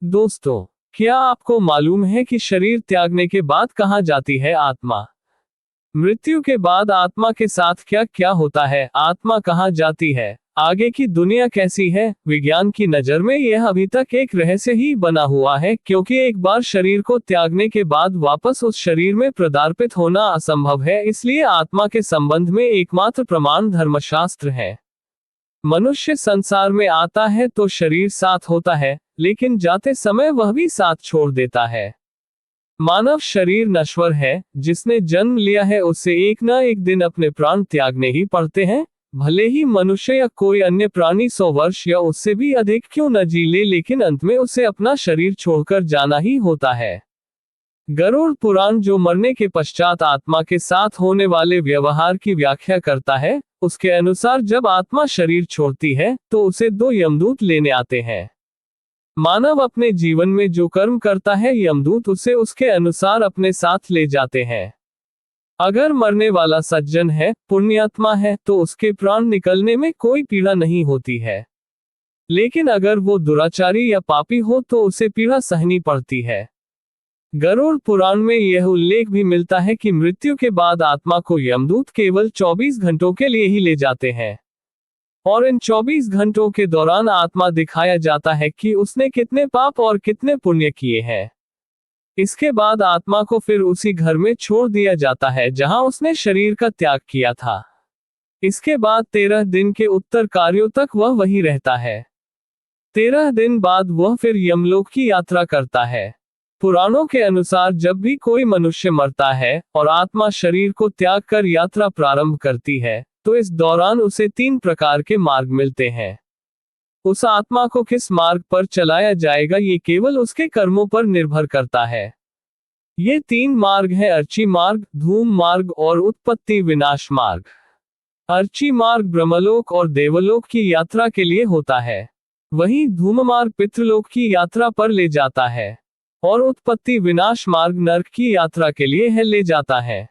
दोस्तों, क्या आपको मालूम है कि शरीर त्यागने के बाद कहाँ जाती है आत्मा? मृत्यु के बाद आत्मा के साथ क्या क्या होता है, आत्मा कहाँ जाती है, आगे की दुनिया कैसी है? विज्ञान की नज़र में यह अभी तक एक रहस्य ही बना हुआ है, क्योंकि एक बार शरीर को त्यागने के बाद वापस उस शरीर में प्रदार्पित होना असंभव है। इसलिए आत्मा के संबंध में एकमात्र प्रमाण धर्मशास्त्र है। मनुष्य संसार में आता है तो शरीर साथ होता है, लेकिन जाते समय वह भी साथ छोड़ देता है। मानव शरीर नश्वर है, जिसने जन्म लिया है उसे एक न एक दिन अपने प्राण त्यागने ही पड़ते हैं। भले ही मनुष्य या कोई अन्य प्राणी 100 वर्ष या उससे भी अधिक क्यों न जी ले, लेकिन अंत में उसे अपना शरीर छोड़कर जाना ही होता है। गरुड़ पुराण, जो मरने के पश्चात आत्मा के साथ होने वाले व्यवहार की व्याख्या करता है, उसके अनुसार जब आत्मा शरीर छोड़ती है तो उसे 2 यमदूत लेने आते हैं। मानव अपने जीवन में जो कर्म करता है, यमदूत उसे उसके अनुसार अपने साथ ले जाते हैं। अगर मरने वाला सज्जन है, पुण्यात्मा है, तो उसके प्राण निकलने में कोई पीड़ा नहीं होती है। लेकिन अगर वो दुराचारी या पापी हो तो उसे पीड़ा सहनी पड़ती है। गरुड़ पुराण में यह उल्लेख भी मिलता है कि मृत्यु के बाद आत्मा को यमदूत केवल 24 घंटों के लिए ही ले जाते हैं, और इन 24 घंटों के दौरान आत्मा दिखाया जाता है कि उसने कितने पाप और कितने पुण्य किए हैं। इसके बाद आत्मा को फिर उसी घर में छोड़ दिया जाता है जहां उसने शरीर का त्याग किया था। इसके बाद 13 दिन के उत्तर कार्यों तक वह वही रहता है। 13 दिन बाद वह फिर यमलोक की यात्रा करता है। पुराणों के अनुसार जब भी कोई मनुष्य मरता है और आत्मा शरीर को त्याग कर यात्रा प्रारंभ करती है, तो इस दौरान उसे 3 प्रकार के मार्ग मिलते हैं। उस आत्मा को किस मार्ग पर चलाया जाएगा, ये केवल उसके कर्मों पर निर्भर करता है। ये 3 मार्ग हैं: अर्ची मार्ग, धूम मार्ग और उत्पत्ति विनाश मार्ग। अर्ची मार्ग ब्रह्मलोक और देवलोक की यात्रा के लिए होता है, वहीं धूम मार्ग पितृलोक की यात्रा पर ले जाता है, और उत्पत्ति विनाश मार्ग नरक की यात्रा के लिए ले जाता है।